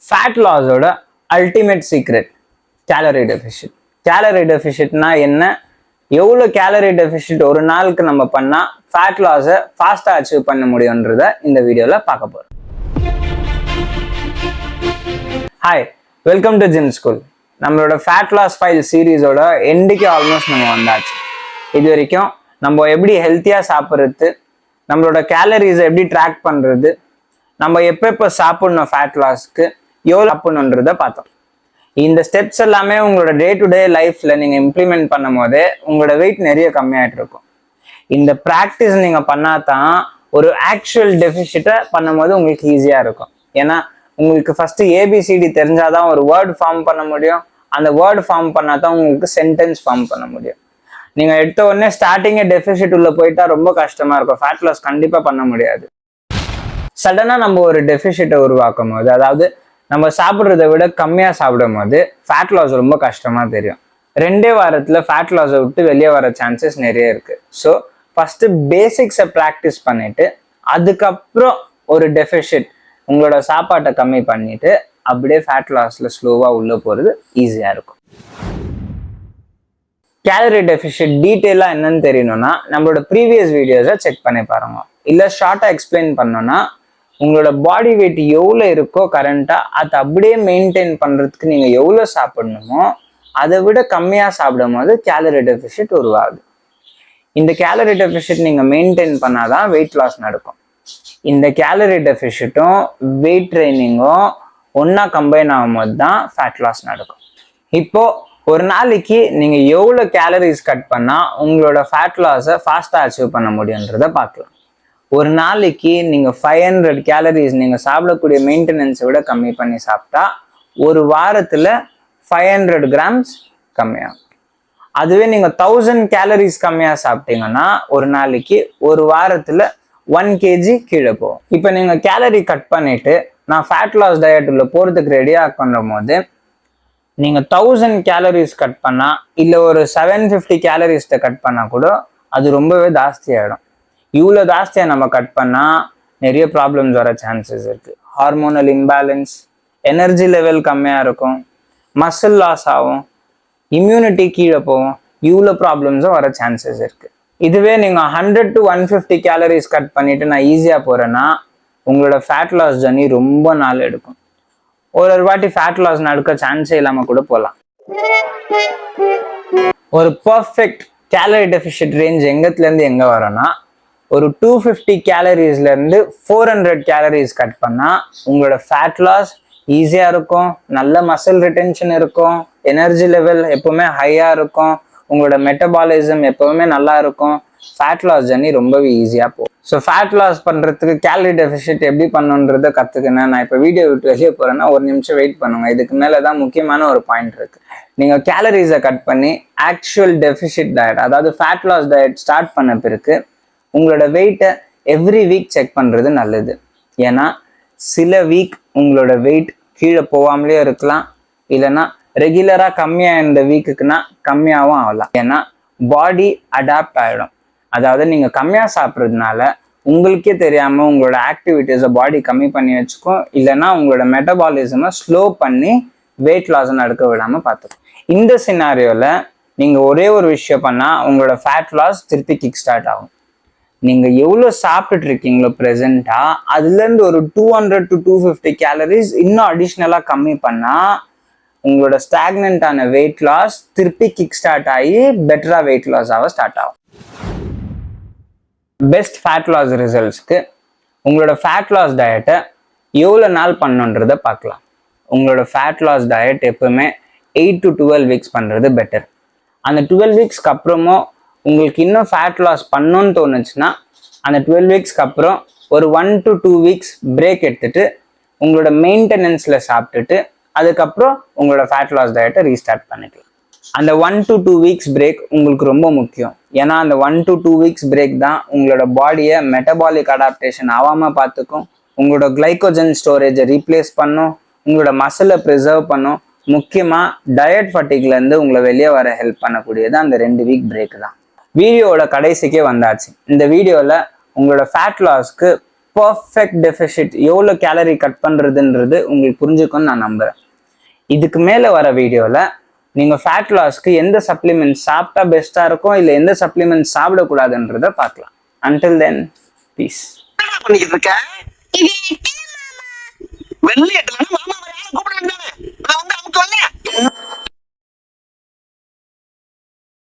Fat லாஸோட ultimate secret calorie deficit. Calorie டெஃபிஷிட்னா என்ன, எவ்வளோ கேலரி டெஃபிஷிட் ஒரு நாளுக்கு நம்ம பண்ணால் ஃபேட் லாஸை ஃபாஸ்ட்டாக அச்சீவ் பண்ண முடியுன்றத இந்த வீடியோவில் பார்க்க போகிறோம். Hi, welcome to gym school. நம்மளோட ஃபேட் லாஸ் ஃபைல் சீரீஸோட எண்டுக்கு ஆல்மோஸ்ட் நம்ம வந்தாச்சு. இது வரைக்கும் நம்ம எப்படி ஹெல்த்தியாக சாப்பிட்றது, நம்மளோட கேலரிஸை எப்படி ட்ராக் பண்ணுறது, நம்ம எப்போ சாப்பிடணும், ஃபேட் லாஸ்க்கு எவ்வளோ சாப்பிடணுன்றதை பார்த்தோம். இந்த ஸ்டெப்ஸ் எல்லாமே உங்களோட டே டு டே லைஃப்ல நீங்க இம்ப்ளிமெண்ட் பண்ணும் போதே உங்களோட வெயிட் நிறைய கம்மியாயிட்டு இருக்கும். இந்த ப்ராக்டிஸ் நீங்க பண்ணாதான் ஒரு ஆக்சுவல் டெஃபிஷிட்டை பண்ணும் போது உங்களுக்கு ஈஸியா இருக்கும். ஏன்னா உங்களுக்கு ஃபர்ஸ்ட் ஏபிசிடி தெரிஞ்சாதான் ஒரு வேர்டு ஃபார்ம் பண்ண முடியும். அந்த வேர்டு ஃபார்ம் பண்ணாதான் உங்களுக்கு சென்டென்ஸ் ஃபார்ம் பண்ண முடியும். நீங்க எடுத்த உடனே ஸ்டார்டிங்கே டெஃபிஷிட் உள்ள போயிட்டா ரொம்ப கஷ்டமா இருக்கும். ஃபேட் லாஸ் கண்டிப்பா பண்ண முடியாது. சடனா நம்ம ஒரு டெஃபிஷிட்டை உருவாக்கும் போது, அதாவது நம்ம சாப்பிட்றத விட கம்மியாக சாப்பிடும் போது ஃபேட் லாஸ் ரொம்ப கஷ்டமாக தெரியும். 2 வாரத்தில் ஃபேட் லாஸை விட்டு வெளியே வர சான்சஸ் நிறைய இருக்கு. ஸோ ஃபர்ஸ்ட் பேசிக்ஸை ப்ராக்டிஸ் பண்ணிட்டு அதுக்கப்புறம் ஒரு டெஃபிஷிட் உங்களோட சாப்பாட்டை கம்மி பண்ணிட்டு அப்படியே ஃபேட் லாஸில் ஸ்லோவாக உள்ளே போகிறது ஈஸியாக இருக்கும். கேலரி டெஃபிஷிட் டீட்டெயிலாக என்னன்னு தெரியணும்னா நம்மளோட ப்ரீவியஸ் வீடியோஸை செக் பண்ணி பாருங்க. இல்லை ஷார்ட்டாக எக்ஸ்பிளைன் பண்ணோன்னா உங்களோட பாடி வெயிட் எவ்வளோ இருக்கோ கரண்ட்டாக அதை அப்படியே மெயின்டைன் பண்ணுறதுக்கு நீங்கள் எவ்வளோ சாப்பிடணுமோ அதை விட கம்மியாக சாப்பிடும் போது கேலரி டெஃபிஷிட் உருவாகுது. இந்த கேலரி டெஃபிஷிட் நீங்கள் மெயின்டைன் பண்ணாதான் வெயிட் லாஸ் நடக்கும். இந்த கேலரி டெஃபிஷிட்டும் வெயிட் ட்ரைனிங்கும் ஒன்றா கம்பைன் ஆகும்போது தான் ஃபேட் லாஸ் நடக்கும். இப்போது ஒரு நாளைக்கு நீங்கள் எவ்வளோ கேலரிஸ் கட் பண்ணால் உங்களோட ஃபேட் லாஸை ஃபாஸ்ட்டாக அச்சீவ் பண்ண முடியுன்றதை பார்க்கலாம். ஒரு நாளைக்கு நீங்கள் 500 கேலரிஸ் நீங்கள் சாப்பிடக்கூடிய மெயின்டெனன்ஸை விட கம்மி பண்ணி சாப்பிட்டா ஒரு வாரத்தில் 500 கிராம்ஸ் கம்மியாகும். அதுவே நீங்கள் 1000 கேலரிஸ் கம்மியாக சாப்பிட்டீங்கன்னா ஒரு நாளைக்கு ஒரு வாரத்தில் 1 kg கீழே போகும். இப்போ நீங்கள் கேலரி கட் பண்ணிட்டு நான் ஃபேட் லாஸ் டயட் உள்ள போகிறதுக்கு ரெடியாக பண்ணும் போது நீங்கள் 1000 கேலரிஸ் கட் பண்ணால் இல்லை ஒரு 750 கேலரிஸ்ட்டை கட் பண்ணால் கூட அது ரொம்பவே ஜாஸ்தியாகிடும். இவ்வளோ ஜாஸ்தியாக நம்ம கட் பண்ணால் நிறைய ப்ராப்ளம்ஸ் வர சான்சஸ் இருக்குது. ஹார்மோனல் இம்பேலன்ஸ், எனர்ஜி லெவல் கம்மியாக இருக்கும், மசில் லாஸ் ஆகும், இம்யூனிட்டி கீழே போகும், இவ்வளோ ப்ராப்ளம்ஸும் வர சான்சஸ் இருக்குது. இதுவே நீங்கள் 100 to 150 கேலரிஸ் கட் பண்ணிவிட்டு நான் ஈஸியாக போகிறேன்னா உங்களோட ஃபேட் லாஸ் ஜர்னி ரொம்ப நாள் எடுக்கும். ஒரு வாட்டி ஃபேட் லாஸ் நடக்க சான்ஸே இல்லாமல் கூட போகலாம். ஒரு பர்ஃபெக்ட் கேலரி டெஃபிஷிட் ரேஞ்ச் எங்கத்துலேருந்து எங்கே வரோன்னா ஒரு 250 கேலரிஸ்லேருந்து 400 கேலரிஸ் கட் பண்ணால் உங்களோட ஃபேட் லாஸ் ஈஸியாக இருக்கும், நல்ல மசில் ரிட்டென்ஷன் இருக்கும், எனர்ஜி லெவல் எப்போவுமே ஹையாக இருக்கும், உங்களோட மெட்டபாலிசம் எப்போவுமே நல்லா இருக்கும், ஃபேட் லாஸ் ஜர்னி ரொம்பவே ஈஸியாக போகும். ஸோ ஃபேட் லாஸ் பண்ணுறதுக்கு கேலரி டெஃபிஷிட் எப்படி பண்ணணுன்றதை கற்றுக்கினேன். நான் இப்போ வீடியோ விட்டு வெளியே போகிறேன்னா ஒரு நிமிஷம் வெயிட் பண்ணுங்க. இதுக்கு மேலே தான் முக்கியமான ஒரு பாயிண்ட் இருக்குது. நீங்கள் கேலரிஸை கட் பண்ணி ஆக்சுவல் டெஃபிஷிட் டயட், அதாவது ஃபேட் லாஸ் டயட் ஸ்டார்ட் பண்ண பிறகு உங்களோட வெயிட்டை எவ்ரி வீக் செக் பண்ணுறது நல்லது. ஏன்னா சில வீக் உங்களோட வெயிட் கீழே போகாமலே இருக்கலாம், இல்லைன்னா ரெகுலராக கம்மியாக இந்த வீக்குக்குன்னா கம்மியாகவும் ஆகலாம். ஏன்னா பாடி அடாப்ட் ஆகிடும். அதாவது நீங்கள் கம்மியாக சாப்பிட்றதுனால உங்களுக்கே தெரியாமல் உங்களோட ஆக்டிவிட்டீஸை பாடி கம்மி பண்ணி வச்சுக்கும், இல்லைன்னா உங்களோட மெட்டபாலிசமை ஸ்லோ பண்ணி வெயிட் லாஸை நடக்க விடாமல் பார்த்துக்கும். இந்த சினாரியோவில் நீங்கள் ஒரே ஒரு விஷயம் பண்ணால் உங்களோட ஃபேட் லாஸ் திருப்பி கிக் ஸ்டார்ட் ஆகும். நீங்கள் எவ்வளோ சாப்பிட்டுட்டு இருக்கீங்களோ ப்ரெசென்ட்டாக அதுலேருந்து ஒரு 200 to 250 கேலரிஸ் இன்னும் அடிஷ்னலாக கம்மி பண்ணால் உங்களோட ஸ்டாக்னண்டான வெயிட் லாஸ் திருப்பி கிக் ஸ்டார்ட் ஆகி பெட்டராக வெயிட் லாஸ் ஆக ஸ்டார்ட் ஆகும். பெஸ்ட் ஃபேட் லாஸ் ரிசல்ட்ஸ்க்கு உங்களோட ஃபேட் லாஸ் டயட்டை எவ்வளோ நாள் பண்ணணுன்றதை பார்க்கலாம். உங்களோட ஃபேட் லாஸ் டயட் எப்பவுமே 8 to 12 வீக்ஸ் பண்ணுறது பெட்டர். அந்த 12 வீக்ஸ்க்கு அப்புறமும் உங்களுக்கு இன்னும் ஃபேட் லாஸ் பண்ணணும்னு தோணுச்சுன்னா அந்த 12 வீக்ஸ்க்கு அப்புறம் ஒரு 1 to 2 வீக்ஸ் பிரேக் எடுத்துட்டு உங்களோட மெயின்டெனன்ஸில் சாப்பிட்டுட்டு அதுக்கப்புறம் உங்களோட ஃபேட் லாஸ் டயட்டை ரீஸ்டார்ட் பண்ணிக்கலாம். அந்த 1 to 2 வீக்ஸ் பிரேக் உங்களுக்கு ரொம்ப முக்கியம். ஏன்னா அந்த 1 to 2 வீக்ஸ் பிரேக் தான் உங்களோட பாடியை மெட்டபாலிக் அடாப்டேஷன் ஆகாமல் பார்த்துக்கும், உங்களோட கிளைக்கோஜன் ஸ்டோரேஜை ரீப்ளேஸ் பண்ணும், உங்களோட மசிலை ப்ரிசர்வ் பண்ணும், முக்கியமாக டயட் ஃபட்டிக்லேருந்து உங்களை வெளியே வர ஹெல்ப் பண்ணக்கூடியது அந்த 2 வீக் பிரேக் தான். வீடியோவோட கடைசிக்கே வந்தாச்சு. இந்த வீடியோவில் உங்களோட ஃபேட் லாஸ்க்கு பர்ஃபெக்ட் டெபிசிட் எவ்வளோ கேலரி கட் பண்ணுறதுன்றது உங்களுக்கு புரிஞ்சுக்கும்னு நான் நம்புகிறேன். இதுக்கு மேலே வர வீடியோவில் நீங்கள் ஃபேட் லாஸ்க்கு எந்த சப்ளிமெண்ட் சாப்பிட்டா பெஸ்ட்டாக இருக்கும், இல்லை எந்த சப்ளிமெண்ட் சாப்பிடக்கூடாதுன்றத பார்க்கலாம். Until then peace. பண்ணிக்கிட்டு இருக்க வெள்ளை எட்டுல மாமா